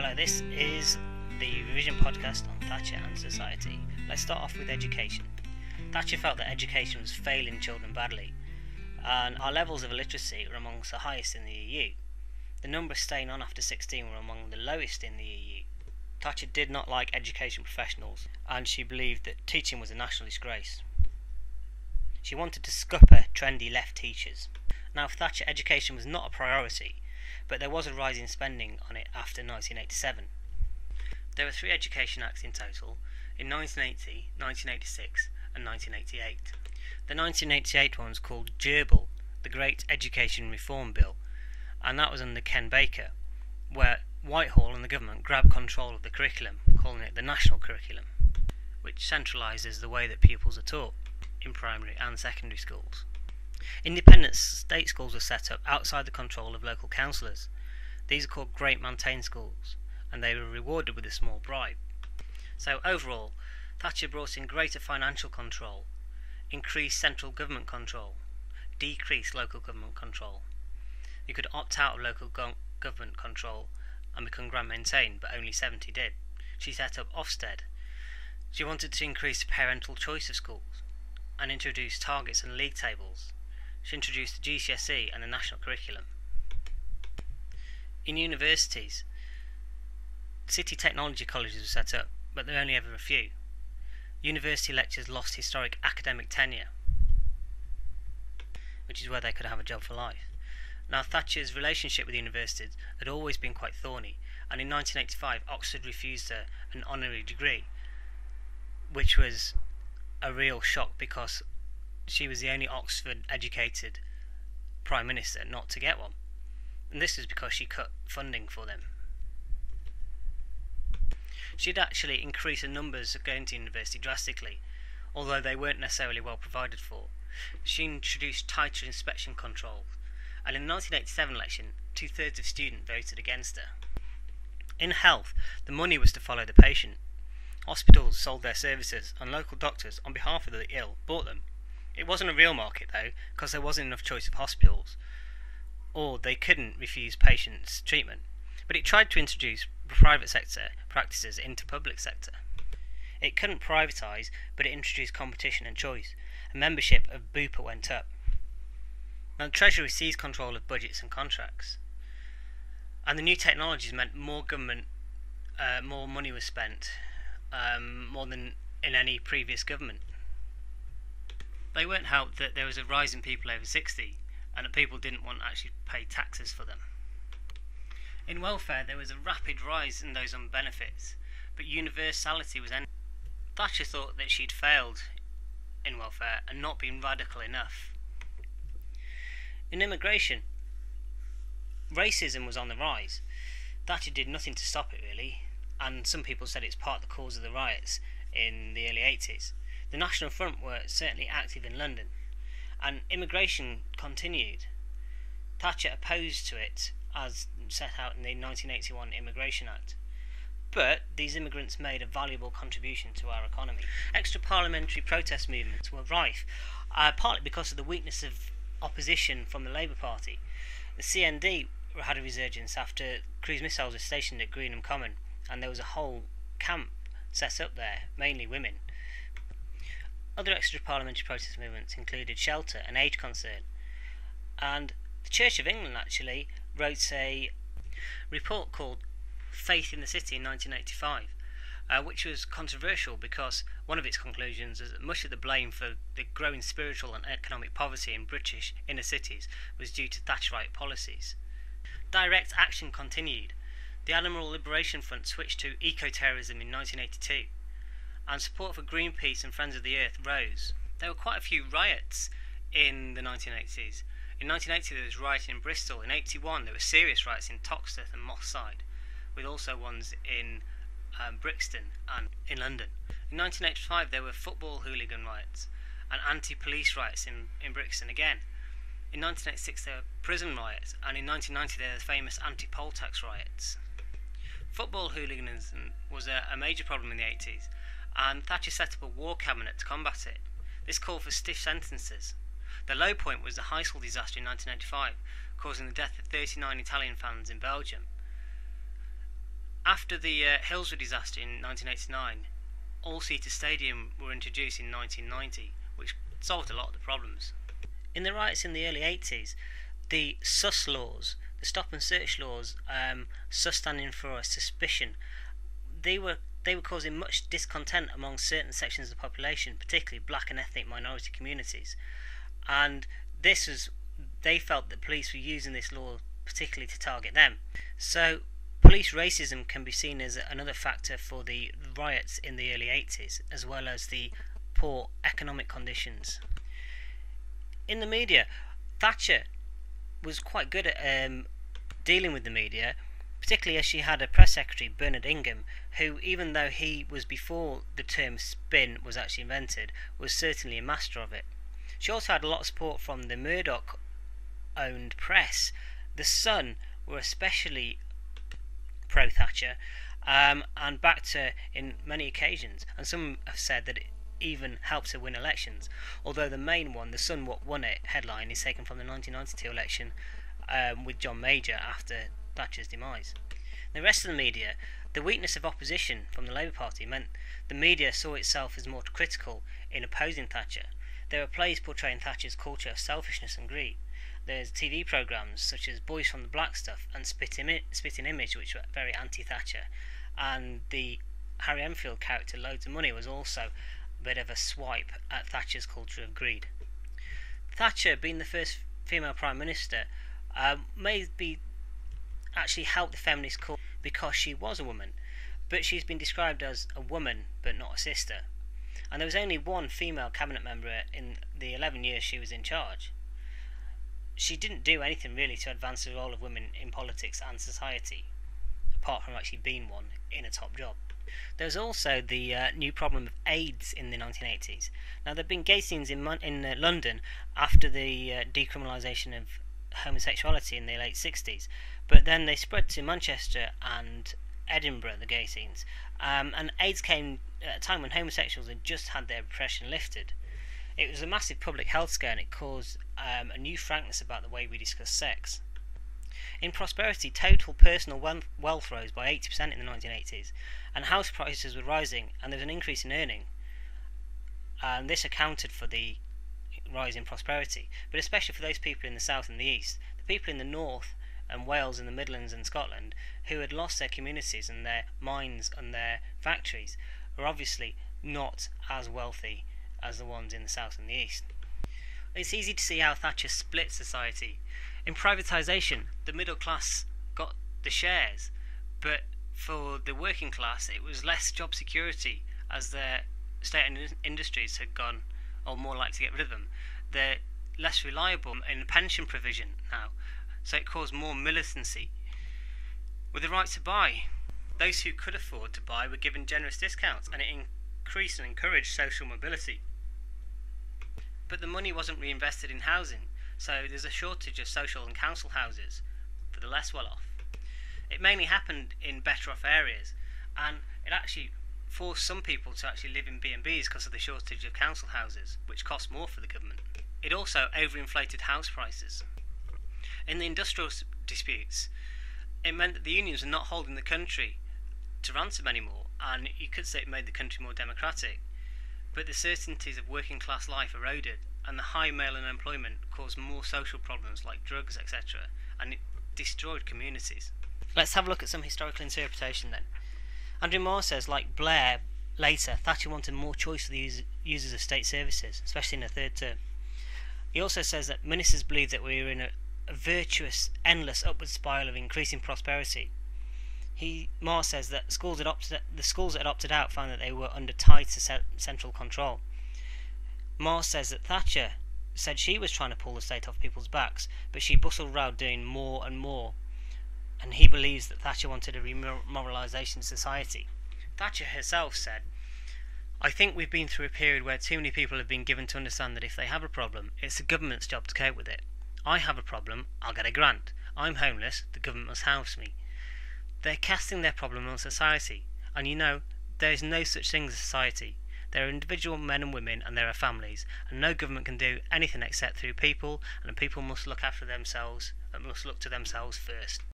Hello, this is the revision podcast on Thatcher and Society. Let's start off with education. Thatcher felt that education was failing children badly, and our levels of illiteracy were amongst the highest in the EU. The numbers staying on after 16 were among the lowest in the EU. Thatcher did not like education professionals, and she believed that teaching was a national disgrace. She wanted to scupper trendy left teachers. Now, for Thatcher, education was not a priority, but there was a rise in spending on it after 1987. There were 3 Education Acts in total, in 1980, 1986 and 1988. The 1988 one was called Gerbil, the Great Education Reform Bill, and that was under Ken Baker, where Whitehall and the government grabbed control of the curriculum, calling it the National Curriculum, which centralises the way that pupils are taught in primary and secondary schools. Independent state schools were set up outside the control of local councillors. These are called Great Maintained Schools, and they were rewarded with a small bribe. So overall, Thatcher brought in greater financial control, increased central government control, decreased local government control. You could opt out of local government control and become grant maintained, but only 70 did. She set up Ofsted. She wanted to increase the parental choice of schools and introduce targets and league tables. She introduced the GCSE and the national curriculum. In universities, city technology colleges were set up, but there were only ever a few. University lecturers lost historic academic tenure, which is where they could have a job for life. Now, Thatcher's relationship with universities had always been quite thorny, and in 1985 Oxford refused her an honorary degree, which was a real shock because she was the only Oxford-educated Prime Minister not to get one. And this was because she cut funding for them. She'd actually increased the numbers of going to university drastically, although they weren't necessarily well provided for. She introduced tighter inspection controls, and in the 1987 election, 2/3 of students voted against her. In health, the money was to follow the patient. Hospitals sold their services, and local doctors, on behalf of the ill, bought them. It wasn't a real market though, because there wasn't enough choice of hospitals, or they couldn't refuse patients treatment. But it tried to introduce private sector practices into public sector. It couldn't privatise, but it introduced competition and choice, and membership of Bupa went up. Now, the Treasury seized control of budgets and contracts, and the new technologies meant more government, more money was spent, more than in any previous government. They weren't helped that there was a rise in people over 60 and that people didn't want to actually pay taxes for them. In welfare, there was a rapid rise in those on benefits, but universality was ended. Thatcher thought that she'd failed in welfare and not been radical enough. In immigration, racism was on the rise. Thatcher did nothing to stop it really, and some people said it's part of the cause of the riots in the early 80s. The National Front were certainly active in London, and immigration continued. Thatcher opposed to it, as set out in the 1981 Immigration Act. But these immigrants made a valuable contribution to our economy. Extra-parliamentary protest movements were rife, partly because of the weakness of opposition from the Labour Party. The CND had a resurgence after cruise missiles were stationed at Greenham Common, and there was a whole camp set up there, mainly women. Other extra-parliamentary protest movements included Shelter and Age Concern, and the Church of England actually wrote a report called Faith in the City in 1985, which was controversial because one of its conclusions is that much of the blame for the growing spiritual and economic poverty in British inner cities was due to Thatcherite policies. Direct action continued. The Animal Liberation Front switched to eco-terrorism in 1982, and support for Greenpeace and Friends of the Earth rose. There were quite a few riots in the 1980s. In 1980 there was rioting in Bristol. In 1981 there were serious riots in Toxteth and Moss Side, with also ones in Brixton and in London. In 1985 there were football hooligan riots and anti-police riots in Brixton again. In 1986 there were prison riots, and in 1990 there were the famous anti-poll tax riots. Football hooliganism was a major problem in the 80s, and Thatcher set up a war cabinet to combat it. This called for stiff sentences. The low point was the high school disaster in 1995, causing the death of 39 Italian fans in Belgium. After the Hillsborough disaster in 1989, all-seater stadium were introduced in 1990, which solved a lot of the problems. In the riots in the early 80s, the SUS laws, the stop and search laws, SUS standing for suspicion, they were causing much discontent among certain sections of the population, particularly black and ethnic minority communities. And they felt that police were using this law particularly to target them. So police racism can be seen as another factor for the riots in the early 80s, as well as the poor economic conditions. In the media, Thatcher was quite good at dealing with the media, particularly as she had a press secretary, Bernard Ingham, who, even though he was before the term spin was actually invented, was certainly a master of it. She also had a lot of support from the Murdoch-owned press. The Sun were especially pro-Thatcher and backed her in many occasions, and some have said that it even helped her win elections, although the main one, the Sun What Won It headline, is taken from the 1992 election with John Major after Thatcher's demise. The rest of the media, the weakness of opposition from the Labour Party meant the media saw itself as more critical in opposing Thatcher. There were plays portraying Thatcher's culture of selfishness and greed. There's TV programmes such as Boys from the Black Stuff and Spitting Image, which were very anti-Thatcher, and the Harry Enfield character Loads of Money was also a bit of a swipe at Thatcher's culture of greed. Thatcher, being the first female Prime Minister, maybe actually helped the feminist cause because she was a woman, but she's been described as a woman but not a sister. And there was only one female cabinet member in the 11 years she was in charge. She didn't do anything really to advance the role of women in politics and society, apart from actually being one in a top job. There was also the new problem of AIDS in the 1980s. Now, there had been gay scenes in London after the decriminalisation of homosexuality in the late 60s, but then they spread to Manchester and Edinburgh, the gay scenes, and AIDS came at a time when homosexuals had just had their repression lifted. It was a massive public health scare, and it caused a new frankness about the way we discuss sex. In prosperity, total personal wealth rose by 80% in the 1980s, and house prices were rising, and there was an increase in earning. And this accounted for the rise in prosperity, but especially for those people in the south and the east. The people in the north and Wales and the Midlands and Scotland who had lost their communities and their mines and their factories were obviously not as wealthy as the ones in the south and the east. It's easy to see how Thatcher split society. In privatisation, the middle class got the shares, but for the working class it was less job security, as their state-owned industries had gone, or more likely to get rid of them. They're less reliable in pension provision now, so it caused more militancy. With the right to buy, those who could afford to buy were given generous discounts, and it increased and encouraged social mobility. But the money wasn't reinvested in housing, so there's a shortage of social and council houses for the less well off. It mainly happened in better off areas, and it actually forced some people to actually live in B&Bs because of the shortage of council houses, which cost more for the government. It also overinflated house prices. In the industrial disputes, it meant that the unions were not holding the country to ransom anymore, and you could say it made the country more democratic. But the certainties of working class life eroded, and the high male unemployment caused more social problems like drugs, etc., and it destroyed communities. Let's have a look at some historical interpretation then. Andrew Moore says, like Blair later, Thatcher wanted more choice for the users of state services, especially in the third term. He also says that ministers believed that we were in a virtuous, endless upward spiral of increasing prosperity. Moore says that the schools that had opted out found that they were under tight central control. Moore says that Thatcher said she was trying to pull the state off people's backs, but she bustled around doing more and more, and he believes that Thatcher wanted a remoralisation of society. Thatcher herself said, "I think we've been through a period where too many people have been given to understand that if they have a problem, it's the government's job to cope with it. I have a problem, I'll get a grant. I'm homeless, the government must house me." They're casting their problem on society, and you know, there is no such thing as society. There are individual men and women, and there are families, and no government can do anything except through people, and people must look after themselves and must look to themselves first.